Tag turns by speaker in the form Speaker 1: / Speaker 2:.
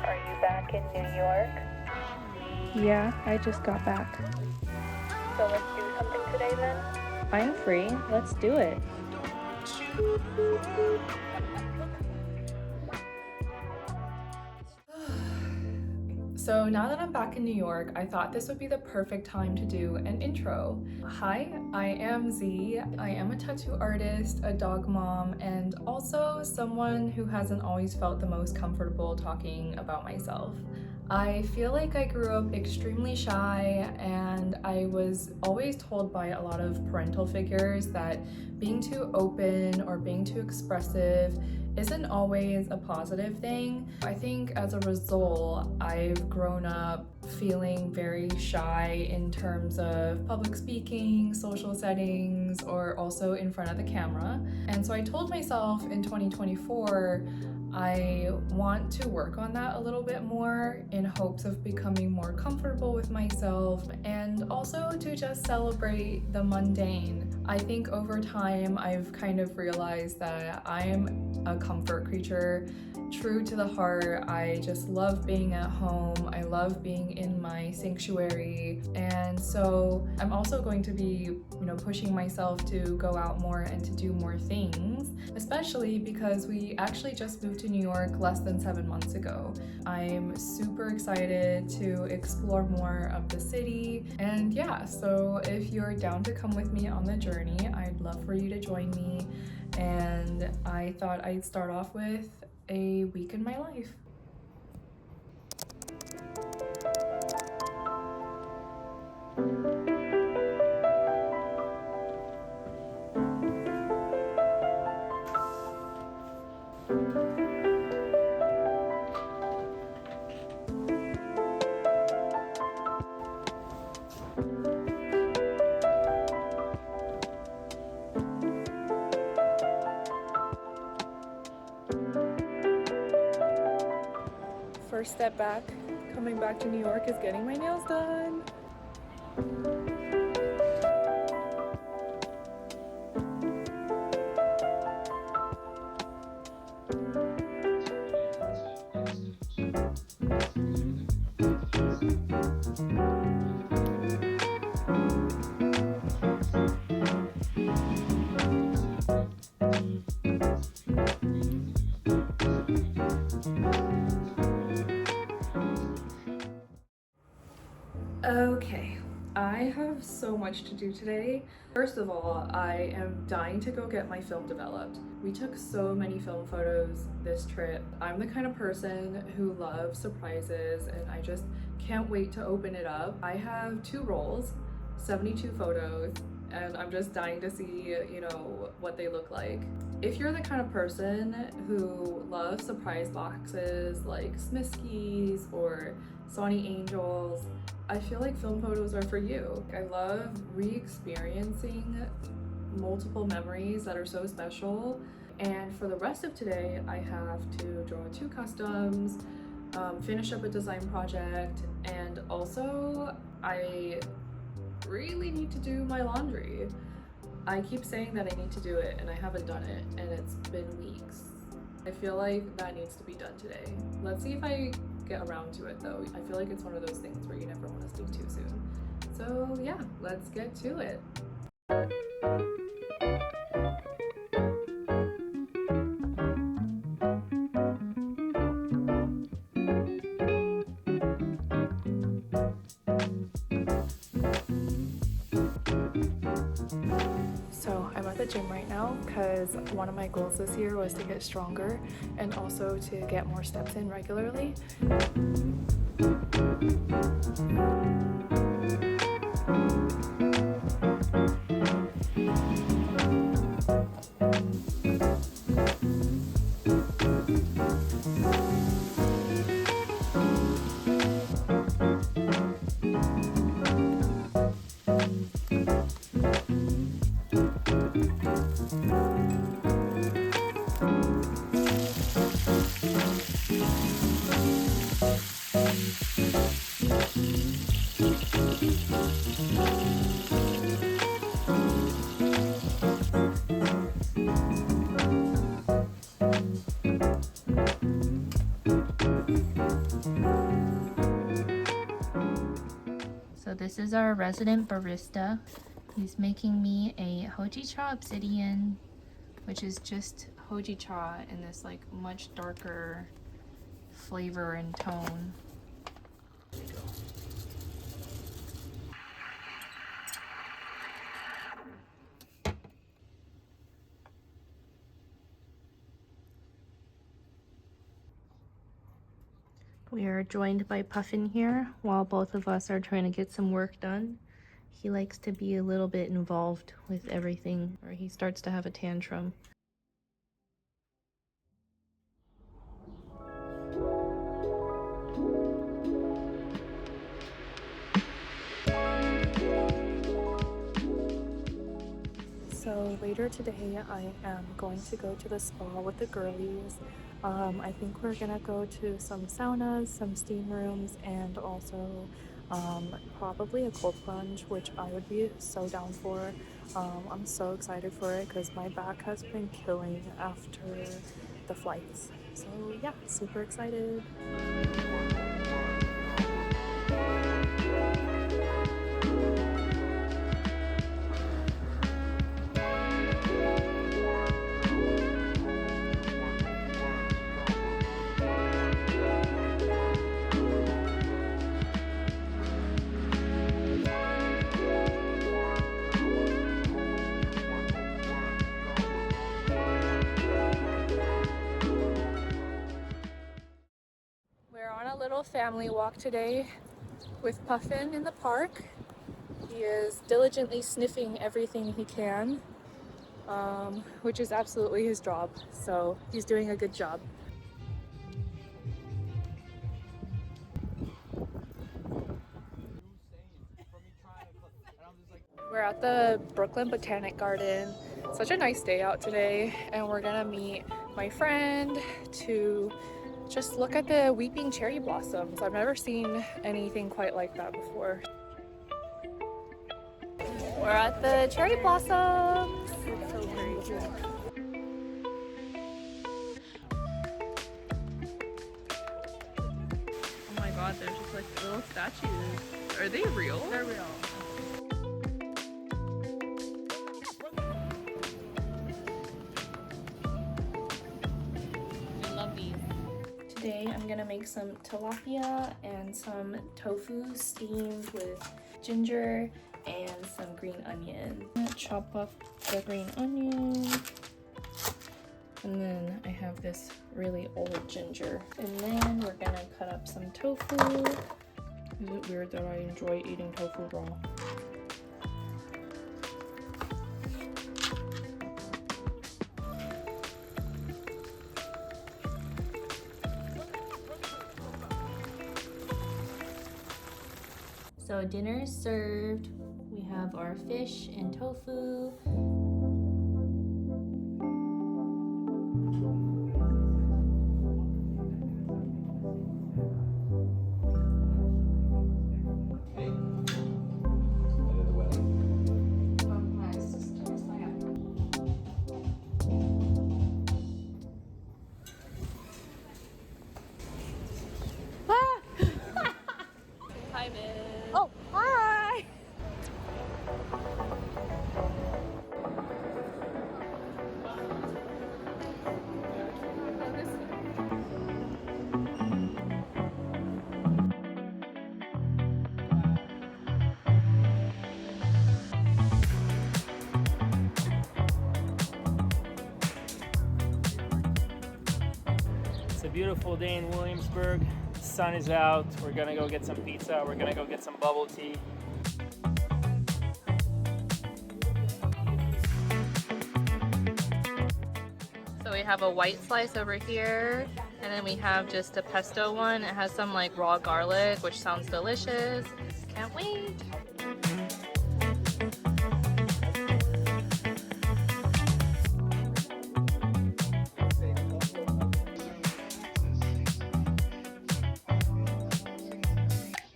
Speaker 1: Are you back in New York?
Speaker 2: Yeah, I just got back.
Speaker 1: So let's do something today then?
Speaker 2: I'm free. Let's do it.
Speaker 3: So now that I'm back in New York, I thought this would be the perfect time to do an intro. Hi, I am Z. I am a tattoo artist, a dog mom, and also someone who hasn't always felt the most comfortable talking about myself. I feel like I grew up extremely shy, and I was always told by a lot of parental figures that being too open or being too expressive isn't always a positive thing. I think as a result, I've grown up feeling very shy in terms of public speaking, social settings, or also in front of the camera. And so I told myself in 2024, I want to work on that a little bit more in hopes of becoming more comfortable with myself and also to just celebrate the mundane. I think over time I've kind of realized that I'm a comfort creature. True to the heart, I just love being at home. I love being in my sanctuary. And so I'm also going to be, pushing myself to go out more and to do more things, especially because we actually just moved to New York less than 7 months ago. I'm super excited to explore more of the city. And yeah, so if you're down to come with me on the journey, I'd love for you to join me. And I thought I'd start off with a week in my life. First step back, coming back to New York, is getting my nails done. Okay, I have so much to do today. First of all, I am dying to go get my film developed. We took so many film photos this trip. I'm the kind of person who loves surprises and I just can't wait to open it up. I have 2 rolls, 72 photos, and I'm just dying to see, what they look like. If you're the kind of person who loves surprise boxes like Smiskies or Sony Angels, I feel like film photos are for you. I love re-experiencing multiple memories that are so special. And for the rest of today, I have to draw 2 customs, finish up a design project, and also I really need to do my laundry. I keep saying that I need to do it and I haven't done it, and it's been weeks. I feel like that needs to be done today. Let's see if I get around to it though. I feel like it's one of those things where you never want to speak too soon. So yeah, let's get to it. So I'm at the gym right now because one of my goals this year was to get stronger and also to get more steps in regularly.
Speaker 2: this is our resident barista. He's making me a hojicha obsidian, which is just hojicha in this like much darker flavor and tone. We are joined by Puffin here while both of us are trying to get some work done. He likes to be a little bit involved with everything, or he starts to have a tantrum. So later today I am going to go to the spa with the girlies. I think we're gonna go to some saunas, some steam rooms, and also probably a cold plunge, which I would be so down for. I'm so excited for it because my back has been killing after the flights. So yeah, super excited. We're on a little family walk today with Puffin in the park. He is diligently sniffing everything he can, which is absolutely his job. So he's doing a good job. We're at the Brooklyn Botanic Garden. Such a nice day out today, and we're gonna meet my friend to just look at the weeping cherry blossoms. I've never seen anything quite like that before. We're at the cherry blossoms. It's so crazy. Oh my god, they're just like little statues. Are they real? They're real. I love these. Today I'm gonna make some tilapia and some tofu steamed with ginger and some green onion. I'm gonna chop up the green onion. And then I have this really old ginger. And then we're gonna cut up some tofu. Is it weird that I enjoy eating tofu raw? So dinner is served. We have our fish and tofu. Hi, Miss. Oh, hi!
Speaker 4: It's a beautiful day in Williamsburg. The sun is out. We're gonna go get some pizza. We're gonna go get some bubble tea.
Speaker 2: So we have a white slice over here, and then we have just a pesto one. It has some like raw garlic, which sounds delicious. Can't wait.